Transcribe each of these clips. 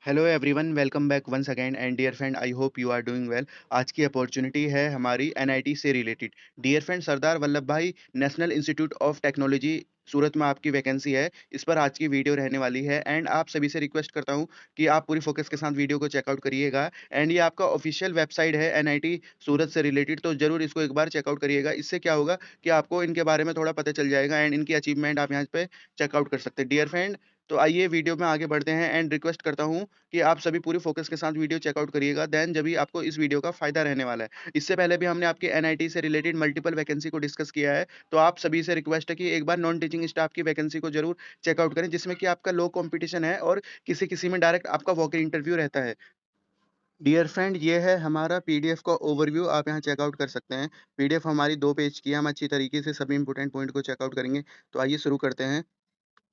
Hello everyone, welcome back once again and dear friend, I hope you are doing well. आज की opportunity है हमारी NIT से रिलेटेड। Dear friend, Sardar Vallabh Bhai national institute of technology Surat में आपकी वैकेंसी है। इस पर आज की वीडियो रहने वाली है एंड आप सभी से रिक्वेस्ट करता हूं कि आप पूरी फोकस के साथ वीडियो को चेकआउट करिएगा। एंड ये आपका ऑफिशियल वेबसाइट है एनआईटी सूरत से रिलेटेड, तो जरूर इसको एक बार चेकआउट करिएगा। इससे क्या होगा कि आपको इनके बारे में थोड़ा पता चल जाएगा एंड इनकी अचीवमेंट आप यहाँ पे चेकआउट कर सकते हैं। डियर फ्रेंड, तो आइए वीडियो में आगे बढ़ते हैं एंड रिक्वेस्ट करता हूं कि आप सभी पूरी फोकस के साथ वीडियो चेकआउट करिएगा, देन जब भी आपको इस वीडियो का फायदा रहने वाला है। इससे पहले भी हमने आपके एनआईटी से रिलेटेड मल्टीपल वैकेंसी को डिस्कस किया है, तो आप सभी से रिक्वेस्ट है कि एक बार नॉन टीचिंग स्टाफ की वैकेंसी को जरूर चेकआउट करें, जिसमें कि आपका लो कंपटीशन है और किसी किसी में डायरेक्ट आपका वॉक इन इंटरव्यू रहता है। डियर फ्रेंड, ये है हमारा पीडीएफ का ओवरव्यू, आप यहाँ चेकआउट कर सकते हैं। पीडीएफ हमारी 2 पेज की है, हम अच्छी तरीके से सभी इंपोर्टेंट पॉइंट को चेकआउट करेंगे। तो आइए शुरू करते हैं।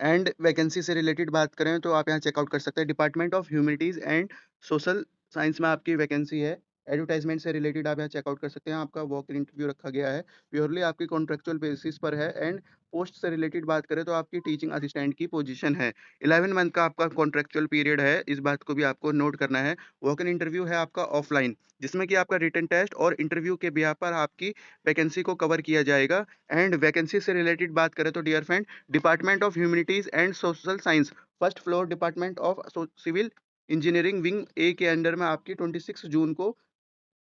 एंड वैकेंसी से रिलेटेड बात करें तो आप यहाँ चेकआउट कर सकते हैं। Department of humanities and social science में आपकी वैकेंसी है। एडवर्टाइजमेंट से रिलेटेड आप यहाँ चेकआउट कर सकते हैं। आपका वॉक इन इंटरव्यू रखा गया है, प्योरली आपकी कॉन्ट्रेक्चुअल बेसिस पर है। एंड पोस्ट से रिलेटेड बात करें तो आपकी टीचिंग असिस्टेंट की पोजीशन है। 11 मंथ का आपका कॉन्ट्रेक्चुअल पीरियड है, इस बात को भी आपको नोट करना है। वॉक इन इंटरव्यू है आपका ऑफलाइन, जिसमें कि आपका रिटन टेस्ट और इंटरव्यू के बिहाफ पर आपकी वैकेंसी को कवर किया जाएगा। एंड वैकेंसी से रिलेटेड बात करें तो dear friend, department of humanities and social science, first floor, department of civil engineering wing A के अंडर में आपकी 26 जून को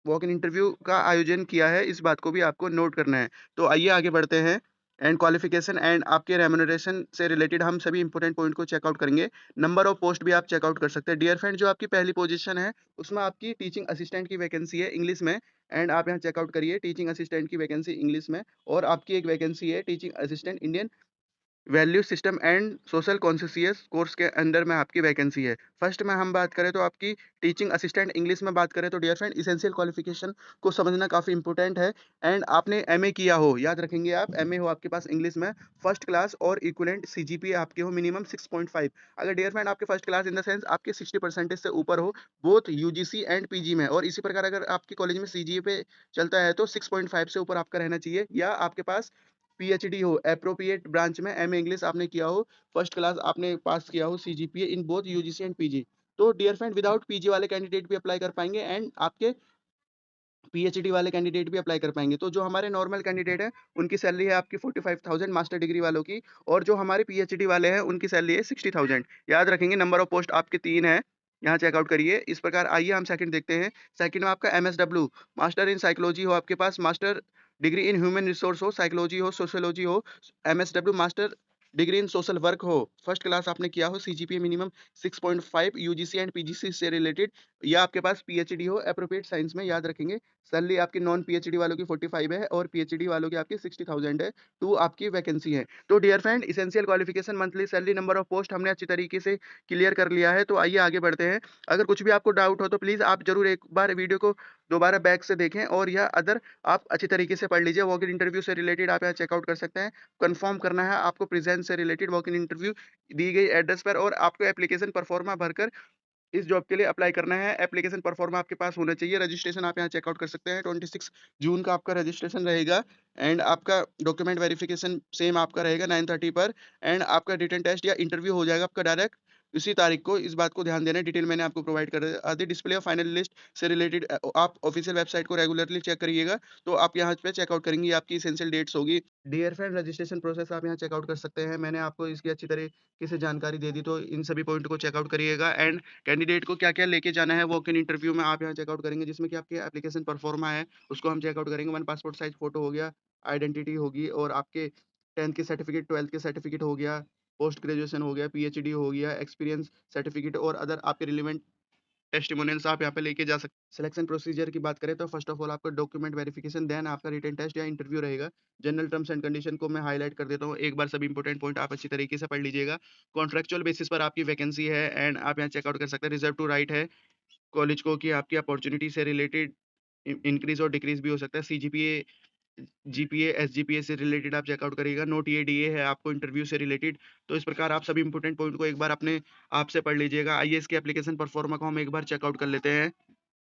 वॉक इन इंटरव्यू का आयोजन किया है। इस बात को भी आपको नोट करना है। तो आइए आगे बढ़ते हैं। एंड क्वालिफिकेशन एंड आपके रेम्यूनरेशन से रिलेटेड हम सभी इंपॉर्टेंट पॉइंट को चेकआउट करेंगे। नंबर ऑफ पोस्ट भी आप चेकआउट कर सकते हैं। डियर फ्रेंड, जो आपकी पहली पोजीशन है उसमें आपकी टीचिंग असिस्टेंट की वैकेंसी है इंग्लिश में। एंड आप यहाँ चेकआउट करिए, टीचिंग असिस्टेंट की वैकेंसी इंग्लिश में। और आपकी एक वैकेंसी है teaching assistant Indian value system and social conscious course के अंडर में आपकी वैकेंसी है। फर्स्ट में हम बात करें तो आपकी टीचिंग असिस्टेंट इंग्लिश में बात करें तो डियर फ्रेंड, इसेंशियल क्वालिफिकेशन को समझना काफ़ी इंपॉर्टेंट है। एंड आपने एमए किया हो, याद रखेंगे आप, एमए हो आपके पास इंग्लिश में, फर्स्ट क्लास और इक्विवेलेंट सीजीपीए आपके हो मिनिमम 6.5। अगर डियर फ्रेंड आपके first class in the sense आपके 60% से ऊपर हो, बोथ यूजीसी एंड पीजी में, और इसी प्रकार अगर आपके कॉलेज में सीजीए पे चलता है तो 6.5 से ऊपर आपका रहना चाहिए, या आपके पास पीएचडी हो एप्रोप्रिएट ब्रांच में, एमए इंग्लिश आपने किया हो, फर्स्ट क्लास आपने पास किया हो CGPA in both UGC and PG. तो डियर फ्रेंड, विदाउट पीजी वाले कैंडिडेट भी अप्लाई कर पाएंगे एंड आपके पीएचडी वाले कैंडिडेट भी अप्लाई कर पाएंगे। तो जो हमारे नॉर्मल कैंडिडेट हैं उनकी सैलरी है आपकी 45,000 मास्टर डिग्री वालों की, और जो हमारे पीएचडी वाले हैं उनकी सैलरी है 60,000। याद रखेंगे, नंबर ऑफ पोस्ट आपके 3 है, यहाँ चेकआउट करिए। इस प्रकार आइए हम सेकंड देखते हैं। सेकंड में आपका एमएसडब्ल्यू, मास्टर इन साइकोलॉजी हो आपके पास, master degree in human resource हो, साइकोलॉजी हो, सोशियोलॉजी हो, MSW master degree in social work हो, फर्स्ट क्लास आपने किया हो, CGPA minimum 6.5, UGC and PGC से रिलेटेड, या आपके पास पीएचडी हो एप्रोप्रिएट साइंस में। याद रखेंगे, सैलरी आपकी नॉन पीएचडी वालों की 45 है और पीएचडी वालों की आपकी 60,000 है। 2 आपकी वैकेंसी है। तो dear friend, essential qualification, monthly salary, number of post हमने अच्छी तरीके से क्लियर कर लिया है। तो आइए आगे बढ़ते हैं। अगर कुछ भी आपको डाउट हो तो प्लीज़ आप जरूर एक बार वीडियो को दोबारा बैक से देखें, और यह अदर आप अच्छी तरीके से पढ़ लीजिए। वॉक इन इंटरव्यू से रिलेटेड आप यहाँ चेकआउट कर सकते हैं। कंफर्म करना है आपको प्रेजेंस से रिलेटेड वॉक इन इंटरव्यू दी गई एड्रेस पर, और आपको एप्लीकेशन परफॉर्मा भरकर इस जॉब के लिए अप्लाई करना है। एप्लीकेशन परफॉर्मा आपके पास होना चाहिए। रजिस्ट्रेशन आप यहाँ चेकआउट कर सकते हैं, 26 जून का आपका रजिस्ट्रेशन रहेगा। एंड आपका डॉक्यूमेंट वेरिफिकेशन सेम आपका रहेगा 9:30 पर। एंड आपका रिटन टेस्ट या इंटरव्यू हो जाएगा आपका डायरेक्ट इसी तारीख को। इस बात को ध्यान देना है, डिटेल मैंने आपको प्रोवाइड कर दी। डिस्प्ले ऑफ फाइनल लिस्ट से रिलेटेड आप ऑफिशियल वेबसाइट को रेगुलरली चेक करिएगा, तो आप यहाँ पे चेकआउट करेंगे, ये आपकी एसेंशियल डेट्स होगी। डियर फ्रेंड, रजिस्ट्रेशन प्रोसेस आप यहाँ चेकआउट कर सकते हैं। मैंने आपको इसकी अच्छी तरीके से जानकारी दे दी, तो इन सभी पॉइंट को चेकआउट करिएगा। एंड कैंडिडेट को क्या-क्या लेके जाना है वॉक इन इंटरव्यू में, आप यहाँ चेकआउट करेंगे, जिसमें कि आपके एप्लीकेशन परफॉर्मा है, उसको हम चेकआउट करेंगे। 1 पासपोर्ट साइज फोटो हो गया, आइडेंटिटी होगी, और आपके 10th के सर्टिफिकेट, 12th के सर्टिफिकेट हो गया, पोस्ट ग्रेजुएशन हो गया, पीएचडी हो गया, एक्सपीरियंस सर्टिफिकेट, और अदर आपके रिलेवेंट टेस्टिमोनियल्स आप यहाँ पे लेके जा सकते। सिलेक्शन प्रोसीजर की बात करें तो फर्स्ट ऑफ ऑल आपका डॉक्यूमेंट वेरिफिकेशन, देन आपका रिटन टेस्ट या इंटरव्यू रहेगा। जनरल टर्म्स एंड कंडीशन को मैं हाईलाइट कर देता हूँ, एक बार सभी इंपॉर्टेंट पॉइंट आप अच्छी तरीके से पढ़ लीजिएगा। कॉन्ट्रेक्चुअल बेसिस पर आपकी वैकेंसी है, एंड आप यहाँ चेकआउट कर सकते हैं। रिजर्व टू राइट है कॉलेज को कि आपकी अपॉर्चुनिटी से रिलेटेड इंक्रीज और डिक्रीज भी हो सकता है। सीजीपीए, जीपीए, एसजीपीए से रिलेटेड आप चेकआउट करिएगा। नोट ये डीए है आपको इंटरव्यू से रिलेटेड। तो इस प्रकार आप सभी इंपॉर्टेंट पॉइंट को एक बार अपने आप से पढ़ लीजिएगा। आइए इसके एप्लीकेशन परफॉर्मा को हम एक बार चेकआउट कर लेते हैं।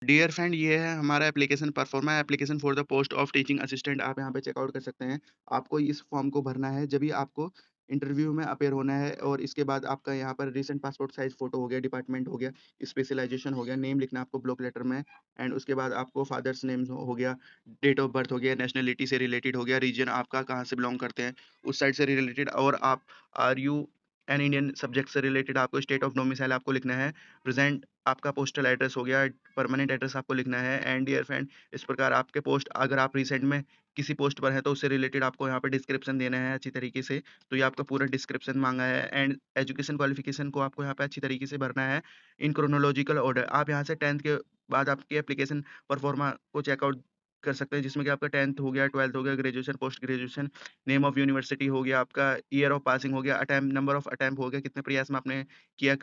डियर फ्रेंड, ये है हमारा application pro forma, application for the post of teaching assistant, आप यहाँ पे चेकआउट कर सकते हैं। आपको इस फॉर्म को भरना है, जब भी आपको इंटरव्यू में अपीयर होना है और इसके बाद आपका यहाँ पर रीसेंट पासपोर्ट साइज़ फ़ोटो हो गया, डिपार्टमेंट हो गया, स्पेशलाइज़ेशन हो गया, नेम लिखना है आपको ब्लॉक लेटर में एंड उसके बाद आपको फादर्स नेम हो गया, डेट ऑफ बर्थ हो गया, नेशनैलिटी से रिलेटेड हो गया, रीजन आपका कहाँ से बिलॉन्ग करते हैं, उस साइड से रिलेटेड और आप are you an Indian subject से रिलेटेड आपको स्टेट ऑफ डोमिसाइल आपको लिखना है, प्रेज़ेंट आपका पोस्टल एड्रेस हो गया, परमानेंट एड्रेस आपको लिखना है एंड डियर फ्रेंड इस प्रकार आपके पोस्ट अगर आप रिसेंट में किसी पोस्ट पर हैं तो उससे रिलेटेड आपको यहाँ पे डिस्क्रिप्शन देना है अच्छी तरीके से। तो ये आपका पूरा डिस्क्रिप्शन माँगा है एंड एजुकेशन क्वालिफ़िकेशन को आपको यहाँ पे अच्छी तरीके से भरना है इन क्रोनोलॉजिकल ऑर्डर। आप यहाँ से 10th के बाद आपकी एप्लीकेशन परफॉर्मा को चेकआउट कर सकते हैं जिसमें कि आपका 10th हो गया, 12th हो गया, graduation, post graduation, name of university हो गया, आपका ईयर ऑफ पासिंग हो गया, अटेम्प्ट नंबर ऑफ अटेम्प्ट हो गया, कितने प्रयास में आपने किया,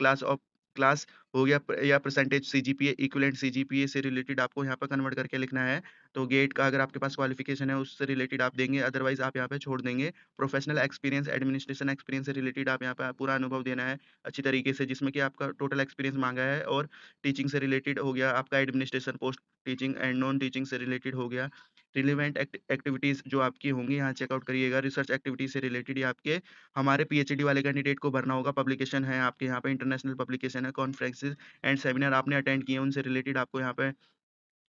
क्लास हो गया या परसेंटेज सीजीपीए, इक्विवेलेंट सीजीपीए से रिलेटेड आपको यहाँ पे कन्वर्ट करके लिखना है। तो गेट का अगर आपके पास क्वालिफ़िकेशन है उससे रिलेटेड आप देंगे, अदरवाइज़ आप यहाँ पे छोड़ देंगे। प्रोफ़ेशनल एक्सपीरियंस, एडमिनिस्ट्रेशन एक्सपीरियंस से रिलेटेड आप यहाँ पे पूरा अनुभव देना है अच्छी तरीके से जिसमें कि आपका टोटल एक्सपीरियंस माँगा है और टीचिंग से रिलेटेड हो गया, आपका administration, post teaching and non teaching से रिलेटेड हो गया। रिलेवेंट एक्टिविटीज़ जो आपकी होंगी यहाँ चेकआउट करिएगा, रिसर्च एक्टिविटीज़ से रिलेटेड ये आपके हमारे पीएचडी वाले कैंडिडेट को भरना होगा, पब्लिकेशन है आपके यहाँ पे, इंटरनेशनल पब्लिकेशन है, कॉन्फ्रेंसेस एंड सेमिनार आपने अटेंड किए, उनसे रिलेटेड आपको यहाँ पे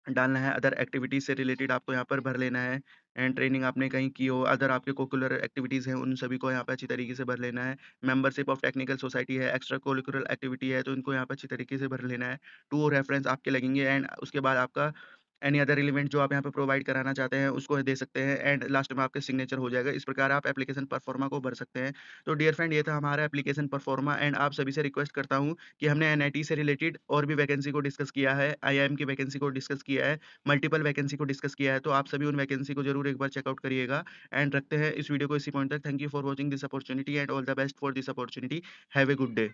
डालना है, अदर एक्टिविटीज़ से रिलेटेड आपको यहाँ पर भर लेना है एंड ट्रेनिंग आपने कहीं की हो, अदर आपके कोकुलर एक्टिविटीज़ हैं, उन सभी को यहाँ पे अच्छी तरीके से भर लेना है। मेंबरशिप ऑफ टेक्निकल सोसाइटी है, एक्स्ट्रा कोकुलर एक्टिविटी है, तो इनको यहाँ पे अच्छी तरीके से भर लेना है। 2 रेफरेंस आपके लगेंगे एंड उसके बाद आपका एनी अदर एलिमेंट जो आप यहाँ पे प्रोवाइड कराना चाहते हैं, उसको दे सकते हैं एंड लास्ट में आपका सिग्नेचर हो जाएगा। इस प्रकार आप एप्लीकेशन परफॉर्मा को भर सकते हैं। तो डियर फ्रेंड ये था हमारा एप्लीकेशन परफॉर्मा एंड आप सभी से रिक्वेस्ट करता हूँ कि हमने एनआईटी से रिलेटेड और भी वैकेंसी को डिस्कस किया है, आईआईएम की वैकेंसी को डिस्कस किया है, मल्टीपल वैकेंसी को डिस्कस किया है, तो आप सभी उन वैकेंसी को ज़रूर एक बार चेकआउट करिएगा एंड रखते हैं इस वीडियो को इसी पॉइंट तक। Thank you for watching this opportunity and all the best for this opportunity. Have a good day.